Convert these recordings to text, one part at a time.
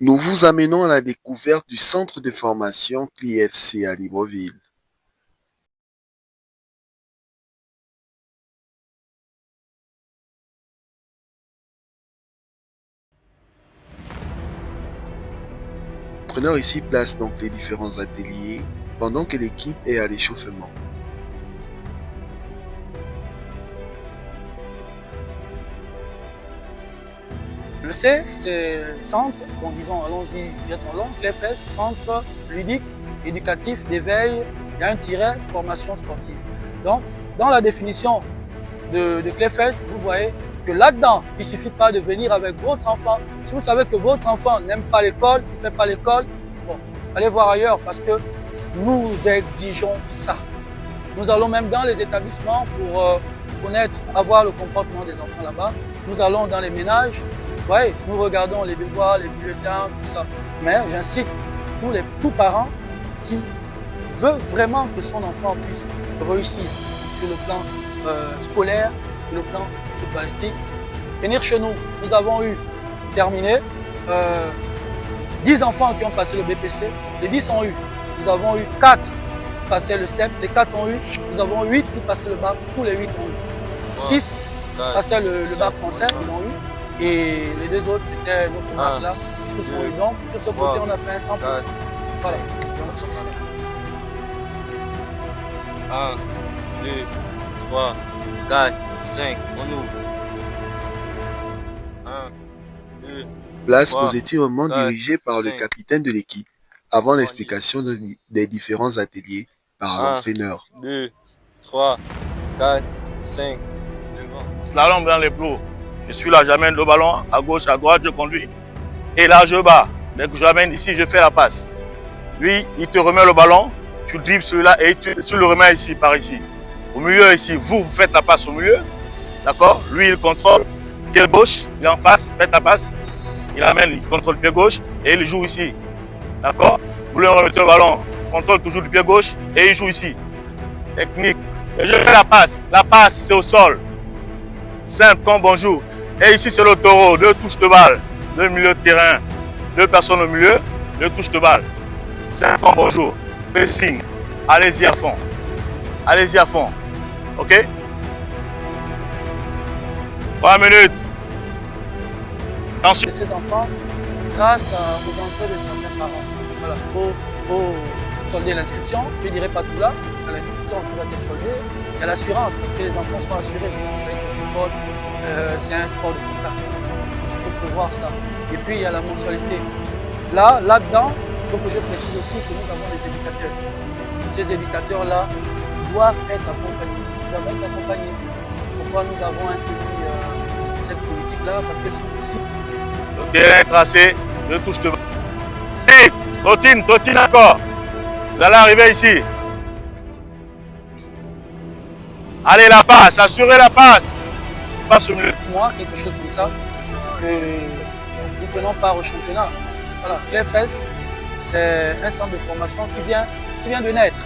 Nous vous amenons à la découverte du centre de formation CLIFC à Libreville. L'entraîneur ici place donc les différents ateliers pendant que l'équipe est à l'échauffement. Le C, c'est centre, bon disons, allons-y, jetons long, CLEFS, centre ludique, éducatif, d'éveil, il y a un tiret, formation sportive. Donc, dans la définition de CLEFS, vous voyez que là-dedans, il ne suffit pas de venir avec votre enfant. Si vous savez que votre enfant n'aime pas l'école, ne fait pas l'école, bon, allez voir ailleurs parce que nous exigeons ça. Nous allons même dans les établissements pour connaître, avoir le comportement des enfants là-bas. Nous allons dans les ménages. Oui, nous regardons les devoirs, les bulletins, tout ça. Mais j'incite tous parents qui veulent vraiment que son enfant puisse réussir sur le plan scolaire, sur le plan footballistique. Venir chez nous, nous avons eu terminé 10 enfants qui ont passé le BPC, les 10 ont eu. Nous avons eu 4 qui passaient le CEP, les 4 ont eu. Nous avons 8 qui passaient le bac, tous les 8 ont eu. 6 passaient le bac français, ils l'ont eu. Et les deux autres, c'était notre marque là. Tous sont eu. Donc, sur ce côté, on a fait un 100%. Voilà. 1, 2, 3, 4, 5, on ouvre. 1, 2, Place 3, aux étirements 4, dirigés par le 5. capitaine de l'équipe avant l'explication des différents ateliers par 1, l'entraîneur. 2, 3, 4, 5. Slalom dans les plots. Je suis là, j'amène le ballon à gauche, à droite, je conduis. Et là, je bats. Dès que je l'amène ici, je fais la passe. Lui, il te remet le ballon, tu dribbles celui-là et tu le remets ici, par ici. Au milieu, ici, vous faites la passe au milieu. D'accord? Lui, il contrôle. Pied gauche, il est en face, faites la passe. Il amène, il contrôle pied gauche et il joue ici. D'accord? Vous lui remettez le ballon, contrôle toujours du pied gauche et il joue ici. Technique. Et je fais la passe. La passe, c'est au sol. Simple comme bonjour. Et ici, c'est le taureau, 2 touches de balle, 2 milieux de terrain, 2 personnes au milieu, 2 touches de balle. Simple comme bonjour. Pressing. Allez-y à fond. Allez-y à fond. OK? 3 minutes. Attention. Ces enfants, grâce aux entrées de certains parents. Voilà, il faut solder l'inscription. Je ne dirai pas tout là. À l'inscription, tout va être soldé. Il y a l'assurance parce que les enfants sont assurés. Vous savez que le football, c'est un sport de contact. Il faut prévoir ça. Et puis, il y a la mensualité. Là-dedans, il faut que je précise aussi que nous avons des éducateurs. Ces éducateurs-là doivent être accompagnés. C'est pourquoi nous avons introduit cette politique-là, parce que si le terrain est tracé, 2 touches de balle. Et Totine encore. Vous allez arriver ici. Allez, la passe, assurez la passe. Passe au milieu. moi, quelque chose comme ça, que nous prenons part au championnat. Voilà, CLEFS, c'est un centre de formation qui vient de naître.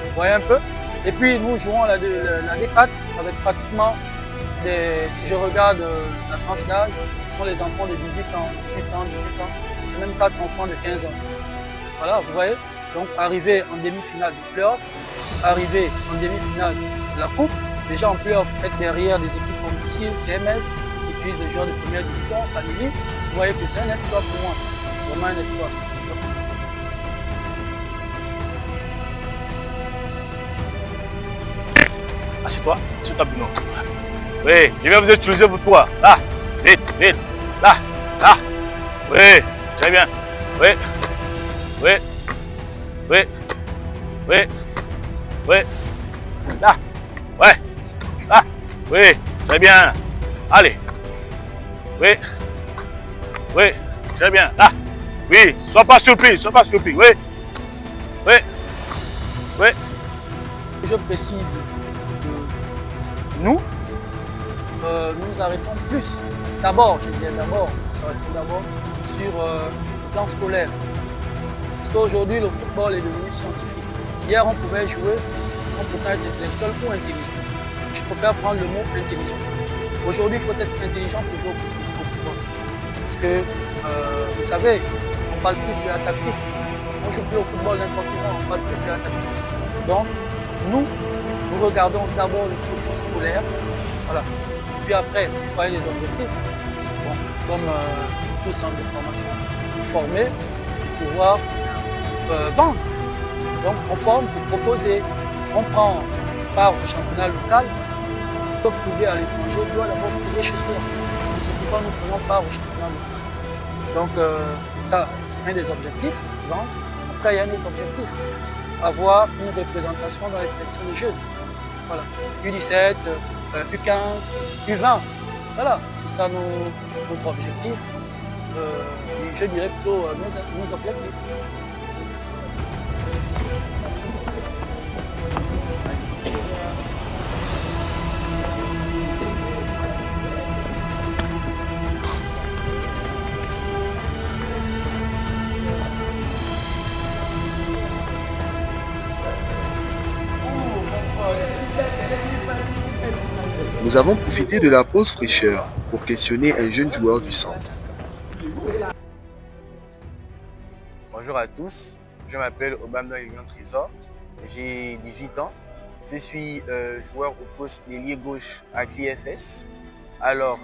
Vous voyez un peu? Et puis nous jouons la D4 avec pratiquement si je regarde la tranche d'âge, ce sont les enfants de 18 ans, 18 ans, 18 ans. C'est même 4 enfants de 15 ans. Voilà, vous voyez? Donc arriver en demi-finale du play-off, arriver en demi-finale de la coupe, déjà en play-off, être derrière des équipes comme ici, CMS, qui utilisent des joueurs de première division, Family, vous voyez que c'est un exploit pour moi. C'est vraiment un exploit. Assieds-toi, Bruno. Oui, je vais vous utiliser vous trois. Là, vite, là, oui, très bien. Oui, là, là, oui, très bien. Allez, oui, très bien. Là, oui, sois pas surpris, oui. Je précise que nous nous arrêtons plus. D'abord, je disais d'abord, nous arrêtons d'abord sur le plan scolaire. Parce qu'aujourd'hui, le football est devenu scientifique. Hier, on pouvait jouer sans pourtant être intellectuel ou intelligent. Je préfère prendre le mot intelligent. Aujourd'hui, il faut être intelligent pour jouer au football. Parce que, vous savez, on parle plus de la tactique. On ne joue plus au football n'importe comment, on parle plus de la tactique. Donc, nous regardons d'abord le côté scolaire, voilà. Puis après, vous voyez les objectifs. Bon, comme tout centre de formation, former, pour pouvoir vendre. Donc, on forme pour proposer. On prend part au championnat local, on peut prouver à l'étranger, on doit d'abord prouver chez soi. C'est pourquoi nous prenons part au championnat local. Donc, ça, c'est un des objectifs, vendre. Après, il y a un autre objectif, avoir une représentation dans les sélections de jeunes. Voilà, U17, U15, U20. Voilà, c'est ça notre objectif. Je dirais plutôt nos objectifs. Nous avons profité de la pause fraîcheur pour questionner un jeune joueur du centre. Bonjour à tous, je m'appelle Obama Lilian Trésor, j'ai 18 ans. Je suis joueur au poste d'ailier gauche à CliFS. Alors,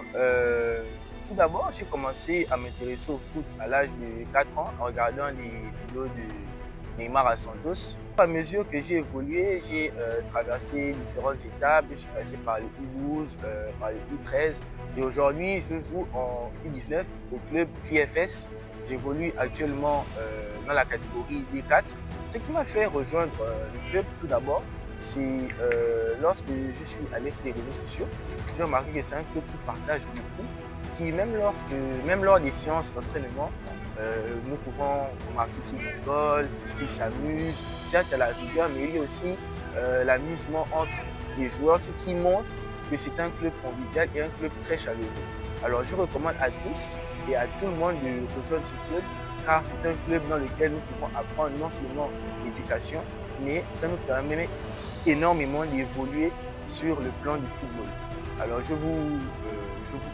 tout d'abord, j'ai commencé à m'intéresser au foot à l'âge de 4 ans en regardant les vidéos de Neymar à Santos. À mesure que j'ai évolué, j'ai traversé différentes étapes. Je suis passé par les U12, par les U13 et aujourd'hui, je joue en U19 au club CliFS. J'évolue actuellement dans la catégorie D4. Ce qui m'a fait rejoindre le club tout d'abord, c'est lorsque je suis allé sur les réseaux sociaux, j'ai remarqué que c'est un club qui partage beaucoup, qui même lors des séances d'entraînement, nous pouvons remarquer qu'il rigole, qu'il s'amuse. Certes, il y a la rigueur, mais il y a aussi l'amusement entre les joueurs, ce qui montre que c'est un club convivial et un club très chaleureux. Alors je recommande à tous et à tout le monde de rejoindre ce club, car c'est un club dans lequel nous pouvons apprendre non seulement l'éducation, mais ça nous permet énormément d'évoluer sur le plan du football. Alors je vous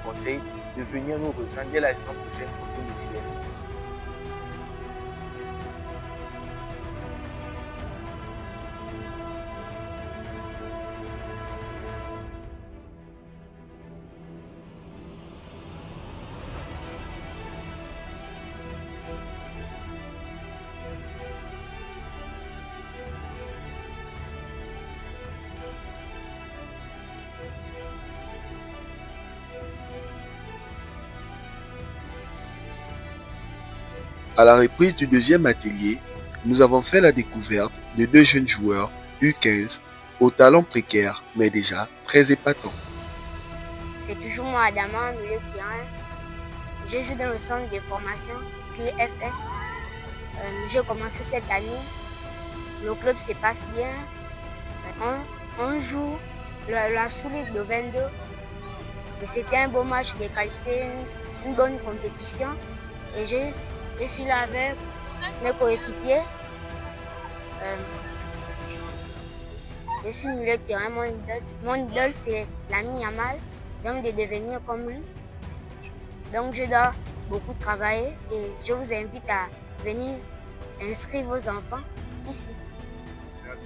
conseille de venir nous rejoindre dès la saison prochaine au club de CliFS. À la reprise du deuxième atelier, nous avons fait la découverte de deux jeunes joueurs U15 au talent précaire mais déjà très épatant. C'est toujours moi, Adama, milieu de terrain. Je joue dans le centre de formation CliFS. J'ai commencé cette année. Le club se passe bien. On joue la sous-ligue de 22. Et c'était un beau match de qualité, une bonne compétition. Et je suis là avec mes coéquipiers. Je suis milieu de terrain. Mon idole, c'est l'ami Yamal. Donc de devenir comme lui. Donc je dois beaucoup travailler et je vous invite à venir inscrire vos enfants ici. Merci.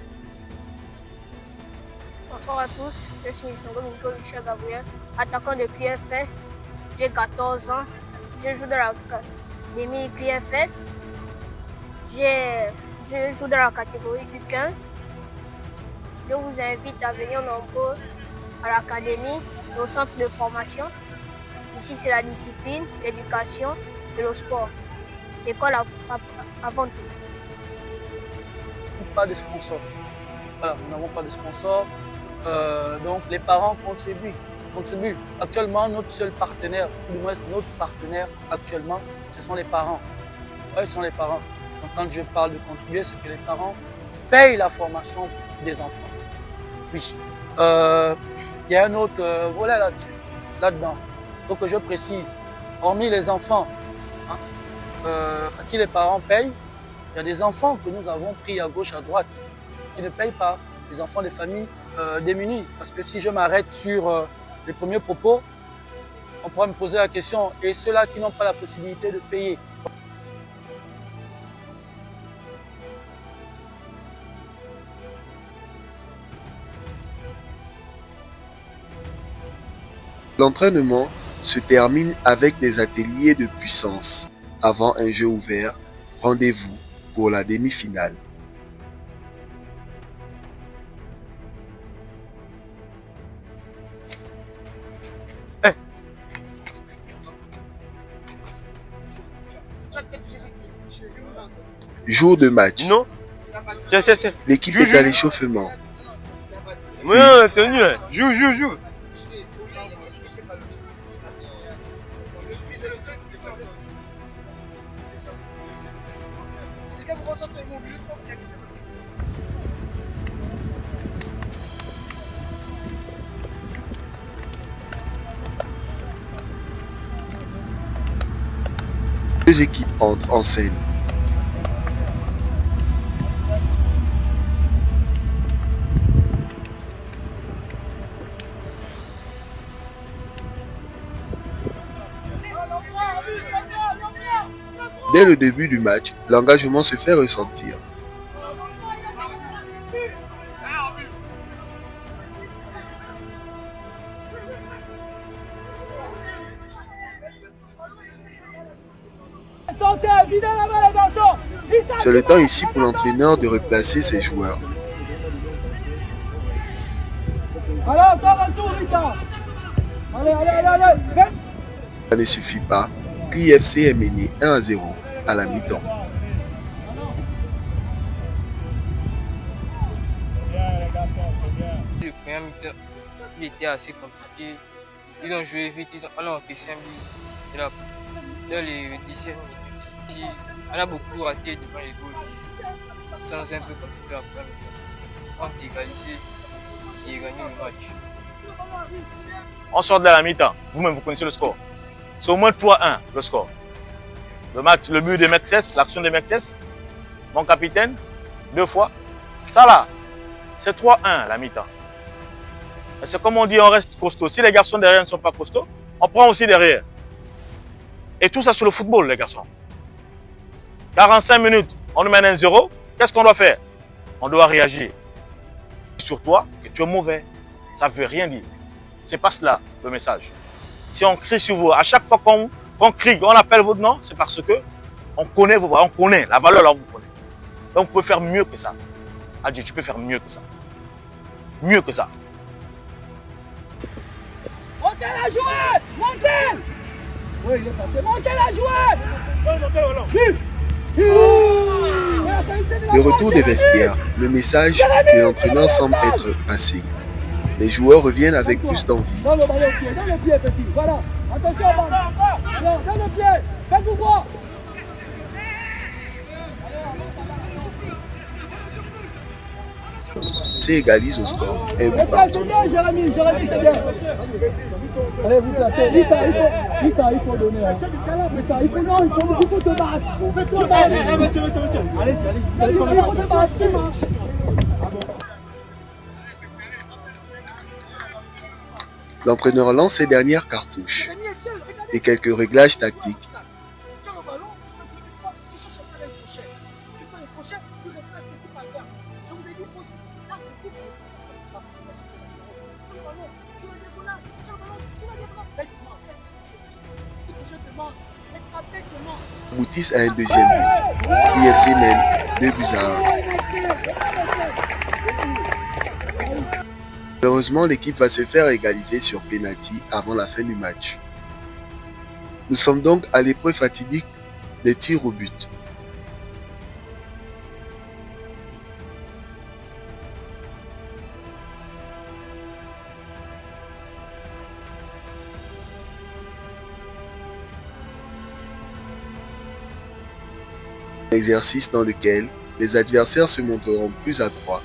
Bonsoir à tous, je suis Michel Gabriel, attaquant de CliFS. J'ai 14 ans, je joue dans l'académie CliFS. Je joue dans la catégorie U15. Je vous invite à venir nombreux à l'académie, au centre de formation. Ici, c'est la discipline, l'éducation et le sport. L'école avant tout. Pas de sponsor. Voilà, nous n'avons pas de sponsor. Donc les parents contribuent. Actuellement, notre seul partenaire, ou du moins notre partenaire actuellement, ce sont les parents. Ouais, ce sont les parents. Donc quand je parle de contribuer, c'est que les parents payent la formation des enfants. Oui. Il y a un autre volet là-dedans. Il faut que je précise. Hormis les enfants à qui les parents payent, il y a des enfants que nous avons pris à gauche, à droite, qui ne payent pas. Les enfants des familles démunies. Parce que si je m'arrête sur les premiers propos, on pourra me poser la question, et ceux-là qui n'ont pas la possibilité de payer. entraînements se terminent avec des ateliers de puissance. Avant un jeu ouvert, rendez-vous pour la demi-finale. Jour de match. Non. Tiens. L'équipe est à l'échauffement. Oui, tenu. Joue. Deux équipes entrent en scène. Dès le début du match, l'engagement se fait ressentir. C'est le temps ici pour l'entraîneur de replacer ses joueurs. Ça ne suffit pas. L'IFC est mené 1-0 à la mi-temps. Le premier mi-temps, il était assez compliqué. Ils ont joué vite, on a encaissé un but. Et là, dans les 17 minutes, on a beaucoup raté devant les goals. Ça nous a un peu compliqué la première mi-temps. On a égalisé et gagné le match. On sort de la mi-temps. Vous-même, vous connaissez le score. C'est au moins 3-1 le score. Le match, le but de Mexès, l'action de Mexès, mon capitaine, 2 fois. Ça là, c'est 3-1 la mi-temps. C'est comme on dit, on reste costaud. Si les garçons derrière ne sont pas costauds, on prend aussi derrière. Et tout ça sur le football, les garçons. 45 minutes, on nous mène 1-0. Qu'est-ce qu'on doit faire? On doit réagir. Sur toi, que tu es mauvais. Ça ne veut rien dire. C'est pas cela le message. Si on crie sur vous, à chaque fois qu'on crie, qu'on appelle votre nom, c'est parce que on connaît vos voix, on connaît la valeur, là, on vous connaît. Donc, on peut faire mieux que ça. Adji, tu peux faire mieux que ça. Mieux que ça. Montez la jouette! Montez! Oui, il est passé. Montez la jouette! Le retour des vestiaires. Le message de l'entraîneur semble être passé. Les joueurs reviennent avec plus d'envie. Dans le ballon au pied, dans le pied, petit. Voilà. Attention, dans le pied. Faites-vous voir. C'est égalise au score. Un but partout. Jérémy, c'est bien. Allez, vous placez. Lisa, il faut donner. Lisa, il faut te battre. Allez, il faut te battre. Tu marches. L'entraîneur lance ses dernières cartouches et quelques réglages tactiques. Aboutissent à un deuxième but. l'IFC mène 2-1. Malheureusement, l'équipe va se faire égaliser sur penalty avant la fin du match. Nous sommes donc à l'épreuve fatidique des tirs au but. Un exercice dans lequel les adversaires se montreront plus adroits.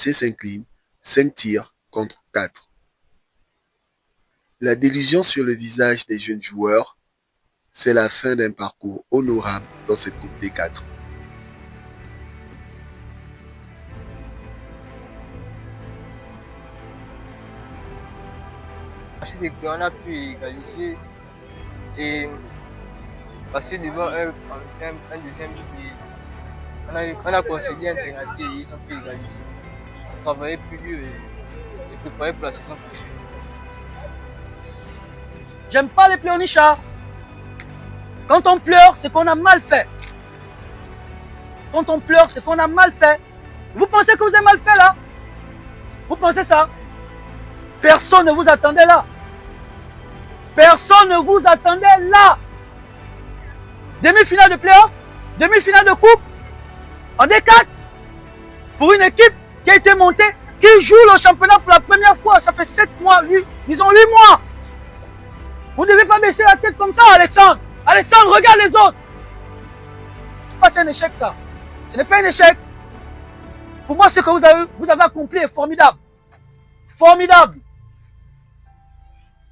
lycée s'incline 5 tirs contre 4. La délusion sur le visage des jeunes joueurs, c'est la fin d'un parcours honorable dans cette Coupe des 4. C'est qu'on a pu égaliser et passer devant un deuxième but. On a concédé un pénalty et ils ont pu égaliser. On travaillait plus dur et se préparer pour la saison prochaine. J'aime pas les pleurnichards. Quand on pleure, c'est qu'on a mal fait. Quand on pleure, c'est qu'on a mal fait. Vous pensez que vous avez mal fait là? Vous pensez ça? Personne ne vous attendait là. Personne ne vous attendait là. Demi-finale de playoff, demi-finale de coupe, en D4, pour une équipe qui a été montée, qui joue le championnat pour la première fois. Ça fait 7 mois, disons 8 mois. Vous ne devez pas baisser la tête comme ça, Alexandre. Alexandre, regarde les autres. C'est un échec, ça. Ce n'est pas un échec. Pour moi, ce que vous avez accompli est formidable. Formidable.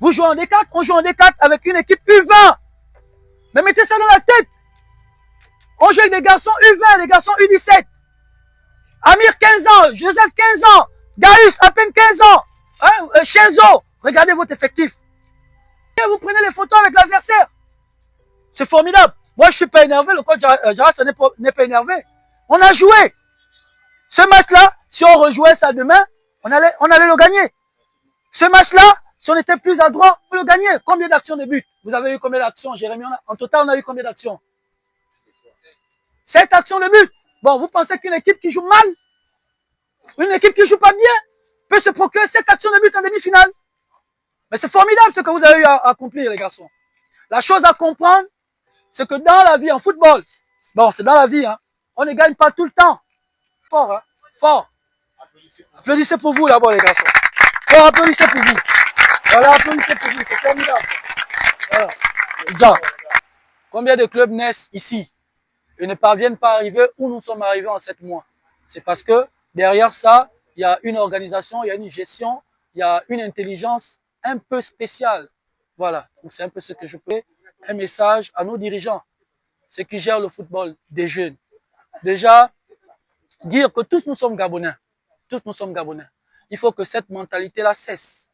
Vous jouez en D4, on joue en D4 avec une équipe U20. Mais mettez ça dans la tête. On joue avec des garçons U20, des garçons U17. Amir, 15 ans. Joseph, 15 ans. Gaius, à peine 15 ans. Chenzo, regardez votre effectif. Et vous prenez les photos avec l'adversaire. C'est formidable. Moi, je ne suis pas énervé. Le coach Jaras n'est pas énervé. On a joué. Ce match-là, si on rejouait ça demain, on allait le gagner. Ce match-là, si on était plus adroit, on le gagnait. Combien d'actions de but? Vous avez eu combien d'actions, Jérémy? En total, on a eu combien d'actions? 7 actions de but. Bon, vous pensez qu'une équipe qui joue mal, une équipe qui ne joue pas bien, peut se procurer 7 actions de but en demi-finale? Mais c'est formidable ce que vous avez eu à accomplir, les garçons. La chose à comprendre, c'est que dans la vie, en football, bon, c'est dans la vie, hein, on ne gagne pas tout le temps. Fort, hein, fort. Applaudissez pour vous, d'abord, les garçons. Fort, applaudissez pour vous. Voilà, applaudissez pour vous, c'est formidable. Voilà. Déjà, combien de clubs naissent ici et ne parviennent pas à arriver où nous sommes arrivés en 7 mois? C'est parce que derrière ça, il y a une organisation, il y a une gestion, il y a une intelligence un peu spéciale. Voilà, donc c'est un peu ce que je peux. Un message à nos dirigeants, ceux qui gèrent le football des jeunes. Déjà, dire que tous nous sommes Gabonais. Tous nous sommes Gabonais. Il faut que cette mentalité-là cesse.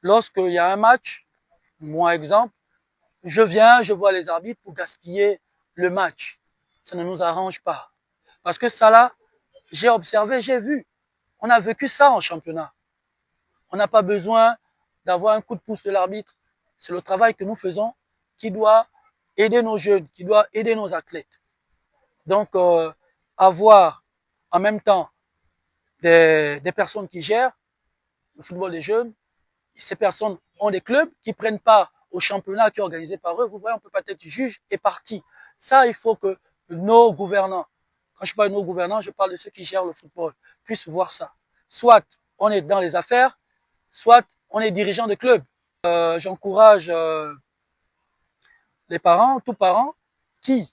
Lorsqu'il y a un match, moi exemple, je viens, je vois les arbitres pour gaspiller le match. Ça ne nous arrange pas. Parce que ça là, j'ai observé, j'ai vu. On a vécu ça en championnat. On n'a pas besoin d'avoir un coup de pouce de l'arbitre. C'est le travail que nous faisons qui doit aider nos jeunes, qui doit aider nos athlètes. Donc, avoir en même temps des personnes qui gèrent le football des jeunes, et ces personnes ont des clubs qui prennent part au championnat qui est organisé par eux. Vous voyez, on peut pas être juge et parti. Ça, il faut que nos gouvernants, quand je parle de nos gouvernants, je parle de ceux qui gèrent le football, puissent voir ça. Soit on est dans les affaires, soit on est dirigeant de club. J'encourage les parents, tous parents, qui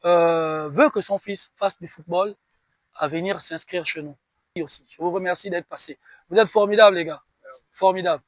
veut que son fils fasse du football, à venir s'inscrire chez nous. Aussi. Je vous remercie d'être passé. Vous êtes formidables, les gars. Formidable.